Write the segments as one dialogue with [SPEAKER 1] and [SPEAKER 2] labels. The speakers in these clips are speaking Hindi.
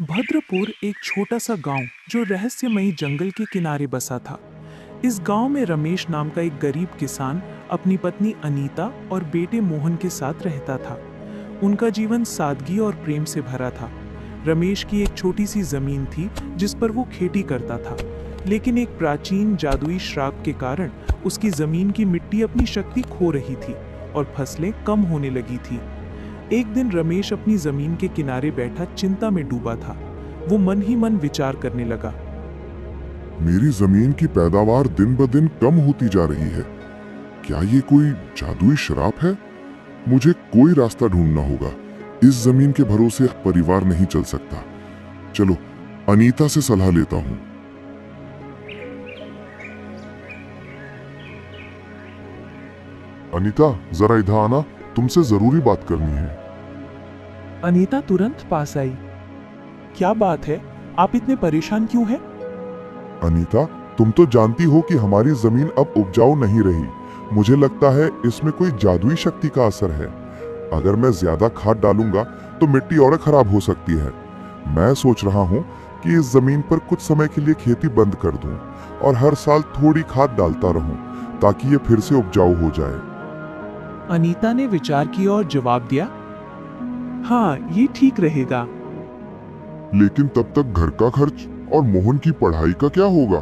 [SPEAKER 1] भद्रपुर एक छोटा सा गांव जो रहस्यमयी जंगल के किनारे बसा था। इस गांव में रमेश नाम का एक गरीब किसान अपनी पत्नी अनीता और बेटे मोहन के साथ रहता था। उनका जीवन सादगी और प्रेम से भरा था। रमेश की एक छोटी सी जमीन थी जिस पर वो खेती करता था, लेकिन एक प्राचीन जादुई श्राप के कारण उसकी जमीन की मिट्टी अपनी शक्ति खो रही थी और फसलें कम होने लगी थी। एक दिन रमेश अपनी जमीन के किनारे बैठा चिंता में डूबा था। वो मन ही मन विचार करने लगा।
[SPEAKER 2] मेरी जमीन की पैदावार दिन ब दिन कम होती जा रही है। क्या ये कोई जादुई श्राप है? मुझे कोई रास्ता ढूंढना होगा। इस जमीन के भरोसे परिवार नहीं चल सकता। चलो अनीता से सलाह लेता हूँ। अनीता, जरा इधर आना, तुमसे जरूरी बात करनी है।
[SPEAKER 1] अनीता तुरंत पास आई। क्या बात है? आप इतने परेशान क्यों हैं?
[SPEAKER 2] अनीता, तुम तो जानती हो कि हमारी जमीन अब उपजाऊ नहीं रही। मुझे लगता है इसमें कोई जादुई शक्ति का असर है। अगर मैं ज्यादा खाद डालूंगा तो मिट्टी और खराब हो सकती है। मैं सोच रहा हूँ कि इस जमीन पर कुछ समय के लिए खेती बंद कर दूं और हर साल थोड़ी खाद डालता रहूं ताकि ये फिर से उपजाऊ हो जाए।
[SPEAKER 1] अनीता ने विचार किया और जवाब दिया, हाँ, ये ठीक रहेगा।
[SPEAKER 2] लेकिन तब तक घर का खर्च और मोहन की पढ़ाई का क्या होगा?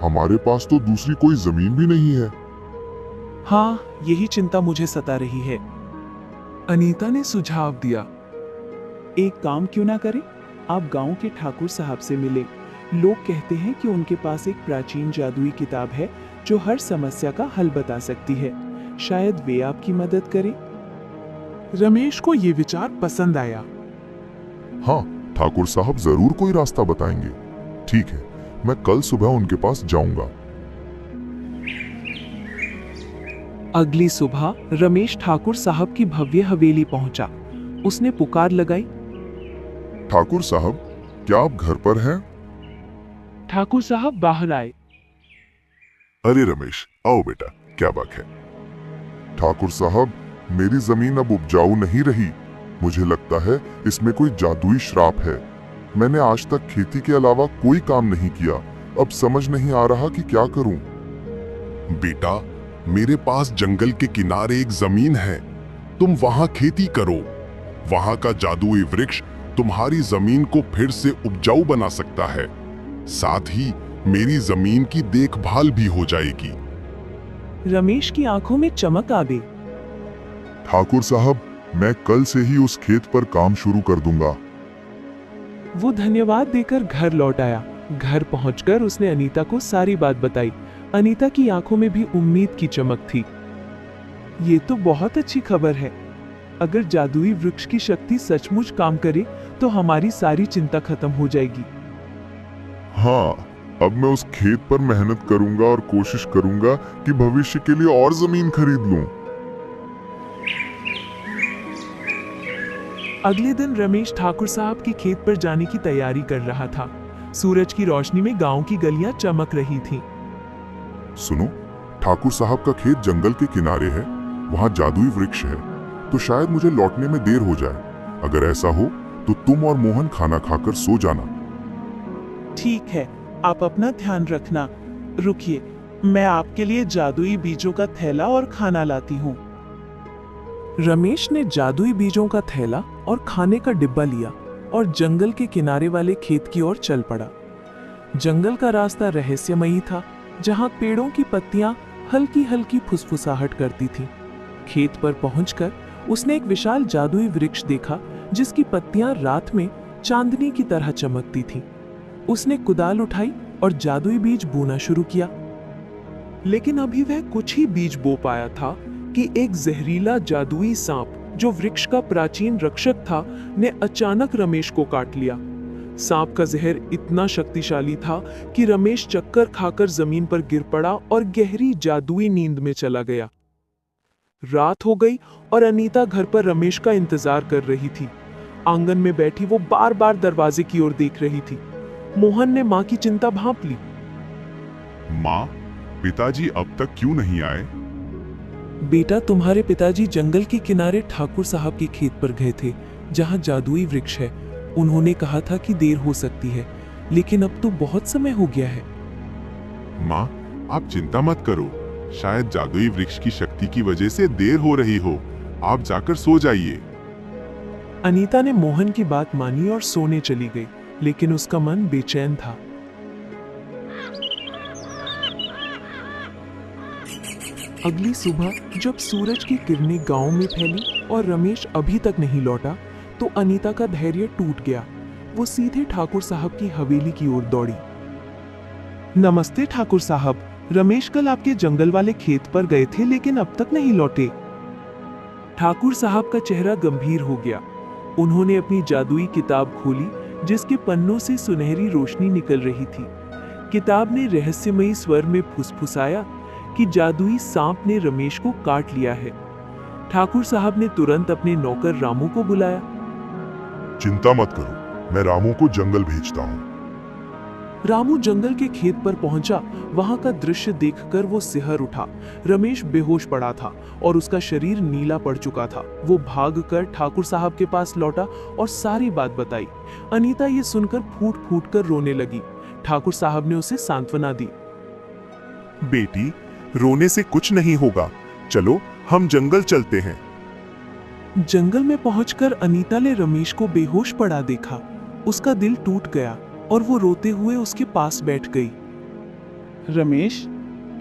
[SPEAKER 2] हमारे पास तो दूसरी कोई जमीन भी नहीं है।
[SPEAKER 1] हाँ, यही चिंता मुझे सता रही है। अनीता ने सुझाव दिया, एक काम क्यों ना करें? आप गांव के ठाकुर साहब से मिले। लोग कहते हैं कि उनके पास एक प्राचीन जादुई किताब है जो हर समस्या का हल बता सकती है। शायद वे आपकी मदद करें। रमेश को ये विचार पसंद आया।
[SPEAKER 2] हाँ, ठाकुर साहब जरूर कोई रास्ता बताएंगे। ठीक है, मैं कल सुबह उनके पास जाऊंगा।
[SPEAKER 1] अगली सुबह रमेश ठाकुर साहब की भव्य हवेली पहुंचा। उसने पुकार लगाई,
[SPEAKER 2] ठाकुर साहब, क्या आप घर पर हैं?
[SPEAKER 1] ठाकुर साहब बाहर आए।
[SPEAKER 2] अरे रमेश, आओ बेटा, क्या बात है? ठाकुर साहब, मेरी जमीन अब उपजाऊ नहीं रही। मुझे लगता है इसमें कोई जादुई श्राप है। मैंने आज तक खेती के अलावा कोई काम नहीं किया। अब समझ नहीं आ रहा कि क्या करूं। बेटा, मेरे पास जंगल के किनारे एक जमीन है। तुम वहां खेती करो। वहां का जादुई वृक्ष तुम्हारी जमीन को फिर से उपजाऊ बना सकता है। साथ ही मेरी जमीन की देखभाल भी हो जाएगी।
[SPEAKER 1] रमेश की आंखों में चमक आ गई।
[SPEAKER 2] ठाकुर साहब, मैं कल से ही उस खेत पर काम शुरू कर दूंगा।
[SPEAKER 1] वो धन्यवाद देकर घर लौट आया। घर पहुंचकर उसने अनीता को सारी बात बताई। अनीता की आंखों में भी उम्मीद की चमक थी। ये तो बहुत अच्छी खबर है। अगर जादुई वृक्ष की शक्ति सचमुच काम करे तो हमारी सारी चिंता खत्म हो जाएगी।
[SPEAKER 2] हाँ, अब मैं उस खेत पर मेहनत करूंगा और कोशिश करूंगा कि भविष्य के लिए और जमीन खरीद लूं।
[SPEAKER 1] अगले दिन रमेश ठाकुर साहब के खेत पर जाने की तैयारी कर रहा था। सूरज की रोशनी में गांव की गलियां चमक रही थीं।
[SPEAKER 2] सुनो, ठाकुर साहब का खेत जंगल के किनारे है। वहां जादुई वृक्ष है, तो शायद मुझे लौटने में देर हो जाए। अगर ऐसा हो तो तुम और मोहन खाना खाकर सो जाना।
[SPEAKER 1] ठीक है, आप अपना ध्यान रखना। रुकिए, मैं आपके लिए जादुई बीजों का थैला और खाना लाती हूँ। रमेश ने जादुई बीजों का थैला और खाने का डिब्बा लिया और जंगल के किनारे वाले खेत की ओर चल पड़ा। जंगल का रास्ता रहस्यमयी था, जहां पेड़ों की पत्तियां हल्की हल्की फुसफुसाहट करती थीं। खेत पर पहुंचकर उसने एक विशाल जादुई वृक्ष देखा जिसकी पत्तियां रात में चांदनी की तरह चमकती थीं। उसने कुदाल उठाई और जादुई बीज बोना शुरू किया। लेकिन अभी वह कुछ ही बीज बो पाया था कि एक जहरीला जादुई सांप, जो वृक्ष का प्राचीन रक्षक था, ने अचानक रमेश को काट लिया। सांप का जहर इतना शक्तिशाली था कि रमेश चक्कर खाकर जमीन पर गिर पड़ा और गहरी जादुई नींद में चला गया। रात हो गई और अनीता घर पर रमेश का इंतजार कर रही थी। आंगन में बैठी वो बार बार दरवाजे की ओर देख रही थी। मोहन ने मां की चिंता भांप ली।
[SPEAKER 2] माँ, पिताजी अब तक क्यों नहीं आए?
[SPEAKER 1] बेटा, तुम्हारे पिताजी जंगल के किनारे ठाकुर साहब के खेत पर गए थे, जहां जादुई वृक्ष है। उन्होंने कहा था कि देर हो सकती है, लेकिन अब तो बहुत समय हो गया है।
[SPEAKER 3] माँ, आप चिंता मत करो। शायद जादुई वृक्ष की शक्ति की वजह से देर हो रही हो। आप जाकर सो जाइए।
[SPEAKER 1] अनीता ने मोहन की बात मानी और सोने चली गई, लेकिन उसका मन बेचैन था। अगली सुबह जब सूरज की किरणें गांव में फैली और रमेश अभी तक नहीं लौटा, तो अनीता का धैर्य टूट गया। वो सीधे ठाकुर साहब की हवेली की ओर दौड़ी। नमस्ते ठाकुर साहब, रमेश कल आपके जंगल वाले खेत पर गए थे, लेकिन अब तक नहीं लौटे। ठाकुर साहब का चेहरा गंभीर हो गया। उन्होंने अपनी जादुई किताब खोली, जिसके पन्नों से सुनहरी रोशनी निकल रही थी। किताब ने रहस्यमयी स्वर में फुसफुसाया कि जादुई सांप ने रमेश को काट लिया है। ठाकुर साहब ने तुरंत अपने नौकर रामू को बुलाया।
[SPEAKER 2] चिंता मत करो, मैं रामू को जंगल भेजता हूँ।
[SPEAKER 1] रामू जंगल के खेत पर पहुंचा। वहां का दृश्य देखकर वो सिहर उठा। रमेश बेहोश पड़ा था और उसका शरीर नीला पड़ चुका था। वो भागकर ठाकुर साहब के पास लौटा और सारी बात बताई। अनीता ये सुनकर फूट फूट कर रोने लगी। ठाकुर साहब ने उसे सांत्वना दी।
[SPEAKER 3] बेटी, रोने से कुछ नहीं होगा। चलो, हम जंगल चलते हैं।
[SPEAKER 1] जंगल में पहुंचकर अनीता ने रमेश को बेहोश पड़ा देखा। उसका दिल टूट गया और वो रोते हुए उसके पास बैठ गई।
[SPEAKER 4] रमेश,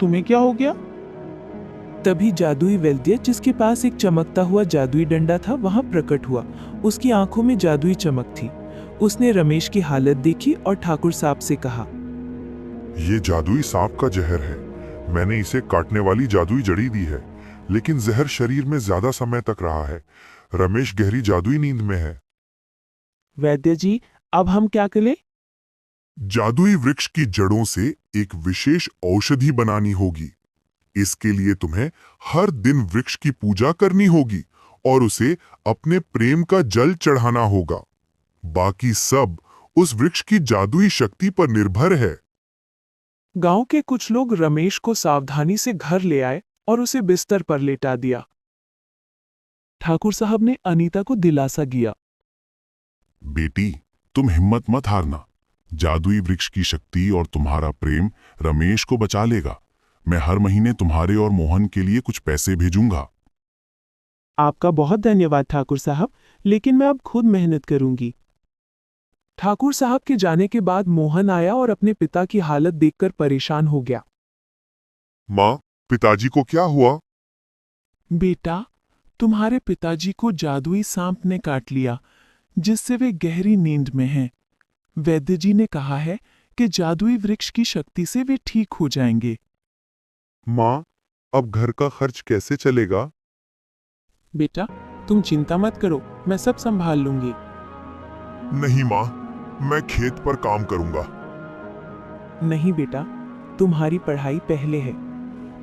[SPEAKER 4] तुम्हें क्या हो गया?
[SPEAKER 1] तभी जादुई वैद्य, जिसके पास एक चमकता हुआ जादुई डंडा था, वहां प्रकट हुआ। उसकी आंखों में जादुई चमक थी। उसने रमेश की हालत देखी और ठाकुर साहब से कहा,
[SPEAKER 2] ये जादुई सांप का जहर है। मैंने इसे काटने वाली जादुई जड़ी दी है, लेकिन जहर शरीर में ज्यादा समय तक रहा है। रमेश गहरी जादुई नींद में है।
[SPEAKER 1] वैद्य जी, अब हम क्या करें?
[SPEAKER 2] जादुई वृक्ष की जड़ों से एक विशेष औषधि बनानी होगी। इसके लिए तुम्हें हर दिन वृक्ष की पूजा करनी होगी और उसे अपने प्रेम का जल चढ़ाना होगा। बाकी सब उस वृक्ष की जादुई शक्ति पर निर्भर है।
[SPEAKER 1] गांव के कुछ लोग रमेश को सावधानी से घर ले आए और उसे बिस्तर पर लेटा दिया। ठाकुर साहब ने अनीता को दिलासा दिया।
[SPEAKER 3] बेटी, तुम हिम्मत मत हारना। जादुई वृक्ष की शक्ति और तुम्हारा प्रेम रमेश को बचा लेगा। मैं हर महीने तुम्हारे और मोहन के लिए कुछ पैसे भेजूंगा।
[SPEAKER 1] आपका बहुत धन्यवाद ठाकुर साहब, लेकिन मैं अब खुद मेहनत करूंगी। ठाकुर साहब के जाने के बाद मोहन आया और अपने पिता की हालत देखकर परेशान हो गया।
[SPEAKER 2] माँ, पिताजी को क्या हुआ?
[SPEAKER 1] बेटा, तुम्हारे पिताजी को जादुई सांप ने काट लिया, जिससे वे गहरी नींद में हैं। वैद्य जी ने कहा है कि जादुई वृक्ष की शक्ति से वे ठीक हो जाएंगे।
[SPEAKER 2] माँ, अब घर का खर्च कैसे चलेगा?
[SPEAKER 1] बेटा, तुम चिंता मत करो, मैं सब संभाल लूंगी।
[SPEAKER 2] नहीं माँ, मैं खेत पर काम करूंगा।
[SPEAKER 1] नहीं बेटा, तुम्हारी पढ़ाई पहले है।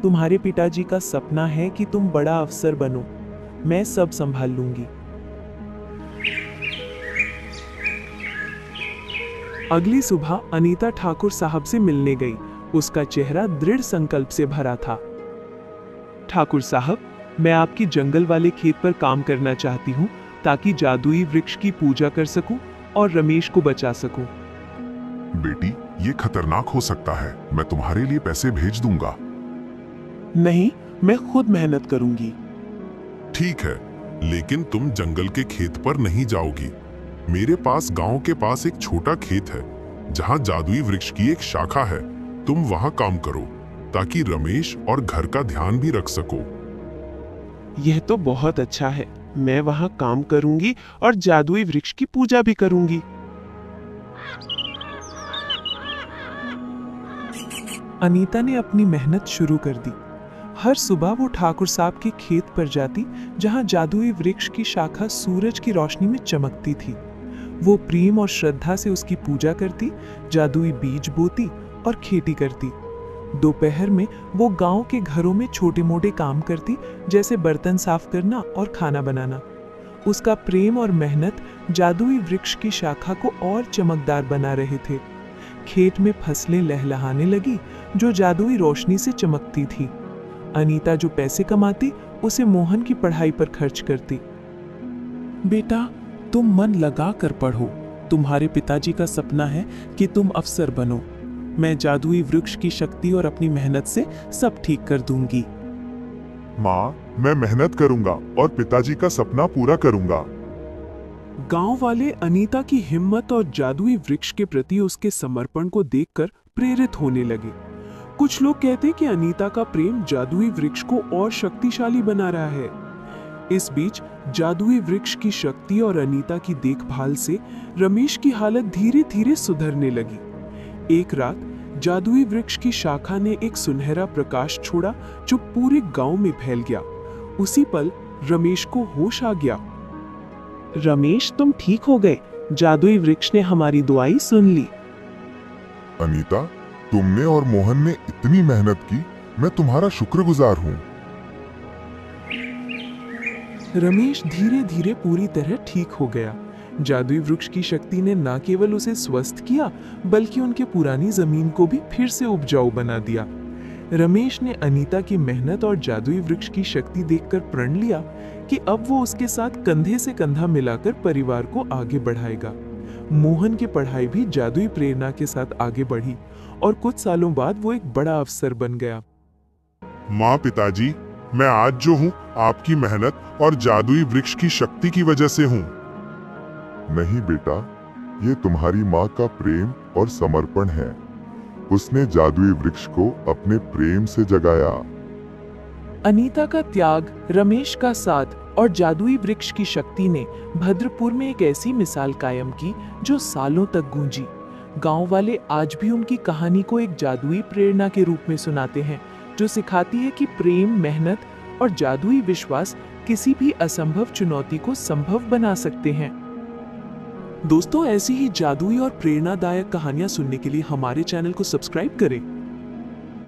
[SPEAKER 1] तुम्हारे पिताजी का सपना है कि तुम बड़ा अफसर बनो। मैं सब संभाल लूंगी। अगली सुबह अनीता ठाकुर साहब से मिलने गई। उसका चेहरा दृढ़ संकल्प से भरा था। ठाकुर साहब, मैं आपकी जंगल वाले खेत पर काम करना चाहती हूँ, ताकि जादुई वृक्ष की पूजा कर सकूं और रमेश को बचा सकूं।
[SPEAKER 2] बेटी, ये खतरनाक हो सकता है। मैं तुम्हारे लिए पैसे भेज दूंगा।
[SPEAKER 1] नहीं, मैं खुद मेहनत करूंगी।
[SPEAKER 2] ठीक है, लेकिन तुम जंगल के खेत पर नहीं जाओगी। मेरे पास गांव के पास एक छोटा खेत है, जहां जादुई वृक्ष की एक शाखा है। तुम वहां काम करो, ताकि रमेश और घर का ध्यान भी रख सको।
[SPEAKER 1] यह तो बहुत अच्छा है। मैं वहां काम करूंगी और जादुई वृक्ष की पूजा भी करूंगी। अनीता ने अपनी मेहनत शुरू कर दी। हर सुबह वो ठाकुर साहब के खेत पर जाती, जहां जादुई वृक्ष की शाखा सूरज की रोशनी में चमकती थी। वो प्रेम और श्रद्धा से उसकी पूजा करती, जादुई बीज बोती और खेती करती। दोपहर में वो गांव के घरों में छोटे मोटे काम करती, जैसे बर्तन साफ करना और खाना बनाना। उसका प्रेम और मेहनत जादुई वृक्ष की शाखा को और चमकदार बना रहे थे। खेत में फसलें लहलहाने लगी, जो जादुई रोशनी से चमकती थी। अनीता जो पैसे कमाती, उसे मोहन की पढ़ाई पर खर्च करती। बेटा, तुम मन लगा कर पढ़ो। तुम्हारे पिताजी का सपना है कि तुम अफसर बनो। मैं जादुई वृक्ष की शक्ति और अपनी मेहनत से सब ठीक कर दूंगी।
[SPEAKER 2] माँ, मैं मेहनत करूंगा और पिताजी का सपना पूरा करूंगा।
[SPEAKER 1] गांव वाले अनीता की हिम्मत और जादुई वृक्ष के प्रति उसके समर्पण को देखकर प्रेरित होने लगे। कुछ लोग कहते कि अनीता का प्रेम जादुई वृक्ष को और शक्तिशाली बना रहा है। इस बीच जादुई वृक्ष की शक्ति और अनीता की देखभाल से रमेश की हालत धीरे धीरे सुधरने लगी। एक रात जादुई वृक्ष की शाखा ने एक सुनहरा प्रकाश छोड़ा जो पूरे गांव में फैल गया। उसी पल रमेश को होश आ गया। रमेश, तुम ठीक हो गए। जादुई वृक्ष ने हमारी दुआई सुन ली।
[SPEAKER 2] अनीता, तुमने और मोहन ने इतनी मेहनत की, मैं तुम्हारा शुक्रगुजार हूँ।
[SPEAKER 1] रमेश धीरे धीरे पूरी तरह ठीक हो गया। जादुई वृक्ष की शक्ति ने न केवल उसे स्वस्थ किया बल्कि उनके पुरानी जमीन को भी फिर से उपजाऊ बना दिया। रमेश ने अनीता की मेहनत और जादुई वृक्ष की शक्ति देखकर प्रण लिया कि अब वो उसके साथ कंधे से कंधा मिलाकर परिवार को आगे बढ़ाएगा। मोहन की पढ़ाई भी जादुई प्रेरणा के साथ आगे बढ़ी और कुछ सालों बाद वो एक बड़ा अफसर बन गया।
[SPEAKER 2] माँ, पिताजी, मैं आज जो हूँ आपकी मेहनत और जादुई वृक्ष की शक्ति की वजह से हूँ। नहीं बेटा, ये तुम्हारी माँ का प्रेम और समर्पण है। उसने जादुई वृक्ष को अपने प्रेम से जगाया।
[SPEAKER 1] अनीता का त्याग, रमेश का साथ और जादुई वृक्ष की शक्ति ने भद्रपुर में एक ऐसी मिसाल कायम की जो सालों तक गूंजी। गांव वाले आज भी उनकी कहानी को एक जादुई प्रेरणा के रूप में सुनाते हैं जो सिखाती है कि प्रेम, मेहनत और जादुई विश्वास किसी भी असंभव चुनौती को संभव बना सकते हैं। दोस्तों, ऐसी ही जादुई और प्रेरणादायक कहानियां सुनने के लिए हमारे चैनल को सब्सक्राइब करें।